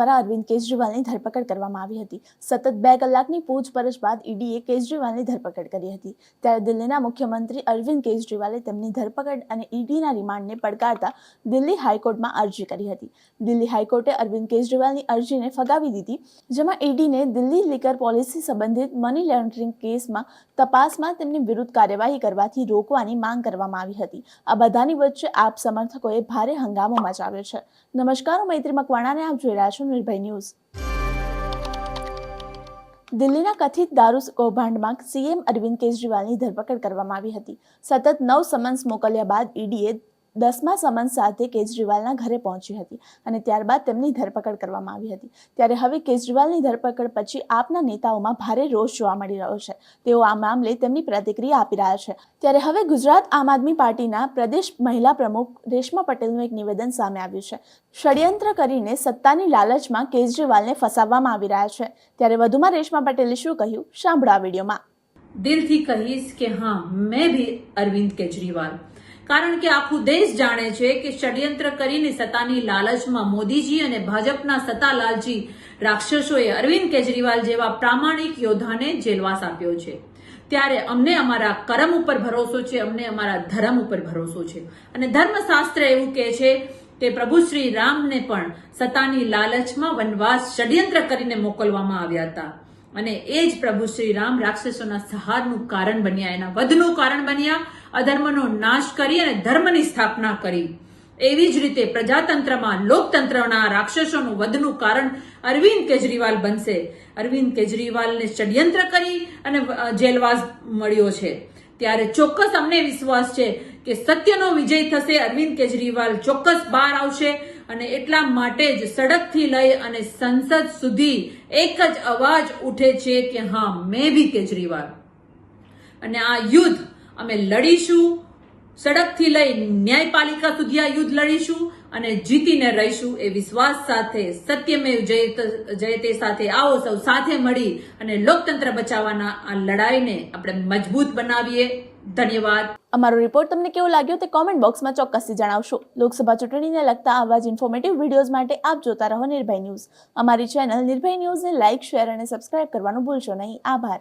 દ્વારા અરવિંદ કેજરીવાલની ધરપકડ કરવામાં આવી હતી। સતત 2 કલાકની પૂછપરછ બાદ ઈડીએ કેજરીવાલની ધરપકડ કરી હતી। ત્યારે દિલ્હીના મુખ્યમંત્રી અરવિંદ કેજરીવાલે તેમની ધરપકડ અને ઈડીના રિમાન્ડને પડકારતા દિલ્હી હાઈકોર્ટમાં અરજી કરી હતી। દિલ્હી હાઈકોર્ટે અરવિંદ કેજરીવાલની અરજીને ફગાવી દીધી, જેમાં ઈડીને દિલ્હી લિકર પોલિસી સંબંધિત મની લોન્ડરિંગ કેસમાં તપાસમાં તેમની વિરુદ્ધ કાર્યવાહી કરવાથી રોકવાની માંગ કરવામાં આવી હતી। આ બધાની વચ્ચે આપ સમર્થકોએ ભારે હંગામો મચાવ્યો છે। નમસ્કાર, હું મૈત્રી મકવાણાને આપ જોઈ રહ્યા છો નિર્ભય ન્યૂઝ। દિલ્હીના કથિત દારૂ કૌભાંડમાં સીએમ અરવિંદ કેજરીવાલની ધરપકડ કરવામાં આવી હતી। સતત 9 સમન્સ મોકલ્યા બાદ ઈડીએ 10મા સમન્સ સાથે કેજરીવાલના ઘરે પહોંચી હતી અને ત્યારબાદ તેમની ધરપકડ કરવામાં આવી હતી। ત્યારે હવે કેજરીવાલની ધરપકડ પછી આપના નેતાઓમાં ભારે રોષ જોવા મળી રહ્યો છે। તેઓ આ મામલે તેમની પ્રતિક્રિયા આપી રહ્યા છે। ત્યારે હવે ગુજરાત આમ આદમી પાર્ટીના પ્રદેશ મહિલા પ્રમુખ રેશમા પટેલનું એક નિવેદન સામે આવ્યું છે। ષડયંત્ર કરીને સત્તાની લાલચમાં કેજરીવાલને ફસાવવામાં આવી રહ્યા છે। ત્યારે વધુમાં રેશમા પટેલે શું કહ્યું, સાંભળો આ વિડીયોમાં। દિલથી કહીશ કે હા, મેં ભી અરવિંદ કેજરીવાલ, કારણ કે આખું દેશ જાણે છે કે ષડયંત્ર કરીને સત્તાની લાલચમાં મોદીજી અને ભાજપના સત્તાલાલજી રાક્ષસોએ અરવિંદ કેજરીવાલ જેવા પ્રામાણિક યોદ્ધાને જેલવાસ આપ્યો છે। ત્યારે અમને અમારા કર્મ ઉપર ભરોસો છે, અમને અમારા ધર્મ ઉપર ભરોસો છે અને ધર્મશાસ્ત્ર એવું કહે છે કે પ્રભુ શ્રી રામને પણ સત્તાની લાલચમાં વનવાસ ષડયંત્ર કરીને મોકલવામાં આવ્યા હતા અને એ જ પ્રભુ શ્રી રામ રાક્ષસોના સહારનું કારણ બન્યા, એના વધનું કારણ બન્યા, અધર્મનો નાશ કરી અને ધર્મની સ્થાપના કરી। એવી જ રીતે પ્રજાતંત્રમાં લોકતંત્રના રાક્ષસોનું વધનું કારણ અરવિંદ કેજરીવાલ બનશે। અરવિંદ કેજરીવાલને ષડયંત્ર કરી અને જેલવાસ મળ્યો છે। ત્યારે ચોક્કસ અમને વિશ્વાસ છે કે સત્યનો વિજય થશે, અરવિંદ કેજરીવાલ ચોક્કસ બહાર આવશે અને એટલા માટે જ સડકથી લઈ અને સંસદ સુધી એક જ અવાજ ઉઠે છે કે હા, મેં ભી કેજરીવાલ। અને આ યુદ્ધ અમે લડીશું, સડકથી લઈ ન્યાયપાલિકા સુધી આ યુદ્ધ લડીશું અને જીતીને રહીશું એ વિશ્વાસ સાથે, સત્યમેવ જયતે સાથે આવો સૌ સાથે મળી અને લોકતંત્ર બચાવવાના આ લડાઈને આપણે મજબૂત બનાવીએ। ધન્યવાદ। અમારો રિપોર્ટ તમને કેવો લાગ્યો તે કોમેન્ટ બોક્સમાં ચોક્કસથી જણાવશો। લોકસભા ચૂંટણીને લગતા આવા જ ઇન્ફોર્મેટિવ વિડીયોઝ માટે આપ જોતા રહો નિર્ભય ન્યૂઝ। અમારી ચેનલ નિર્ભય ન્યૂઝને લાઇક, શેર અને સબસ્ક્રાઇબ કરવાનું ભૂલશો નહીં। આભાર।